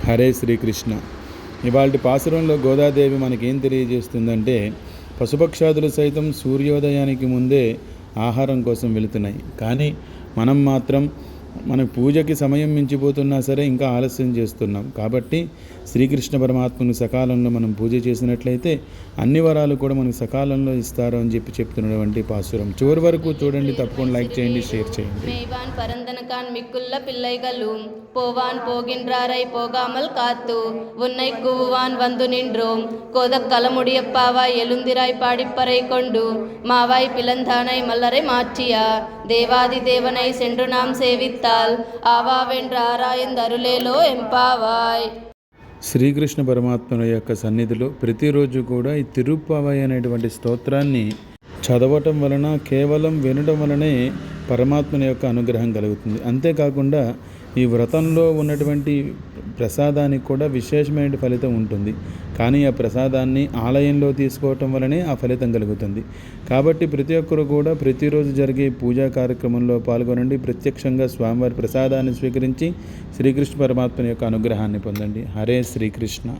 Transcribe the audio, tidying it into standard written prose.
హరే శ్రీకృష్ణ. ఇవాళ పాసురంలో గోదాదేవి మనకేం తెలియజేస్తుందంటే, పశుపక్షాదులు సైతం సూర్యోదయానికి ముందే ఆహారం కోసం వెళుతున్నాయి. కానీ మనం మాత్రం మన పూజకి సమయం మించిపోతున్నా సరే ఇంకా ఆలస్యం చేస్తున్నాం. కాబట్టి శ్రీకృష్ణ పరమాత్మను సకాలంలో మనం పూజ చేసినట్లయితే అన్ని వరాలు కూడా మనకు సకాలంలో ఇస్తారు అని చెప్తున్నటువంటి పాసురం. చివరి వరకు చూడండి, తప్పకుండా లైక్ చేయండి, షేర్ చేయండి. மேய்வான் பரந்தனகான் மிக்குள்ள பிள்ளைகளும் போவான் போகின்றாரை போகாமல் காத்து உன்னை கூவான் வந்து நின்றோம் கோதக் களமுடியப்பாவாய் எழுந்திராய் பாடிப்பறை கொண்டு மாவாய் பிளந்தானை மல்லரை மாற்றியா தேவாதி தேவனை சென்று நாம் சேவித்தால் ఆవావెండ్ర ఆరాయందరులేలో ఎంపావాయ్. శ్రీకృష్ణ పరమాత్మ యొక్క సన్నిధిలో ప్రతిరోజు కూడా ఈ తిరుప్పావై అనేటువంటి స్తోత్రాన్ని చదవటం వలన, కేవలం వినడం వలనే పరమాత్మని యొక్క అనుగ్రహం కలుగుతుంది. అంతేకాకుండా ఈ వ్రతంలో ఉన్నటువంటి ప్రసాదానికి కూడా విశేషమైన ఫలితం ఉంటుంది. కానీ ఆ ప్రసాదాన్ని ఆలయంలో తీసుకోవటం వలనే ఆ ఫలితం కలుగుతుంది. కాబట్టి ప్రతి ఒక్కరు కూడా ప్రతిరోజు జరిగే పూజా కార్యక్రమంలో పాల్గొనండి. ప్రత్యక్షంగా స్వామివారి ప్రసాదాన్ని స్వీకరించి శ్రీకృష్ణ పరమాత్మ యొక్క అనుగ్రహాన్ని పొందండి. హరే శ్రీకృష్ణ.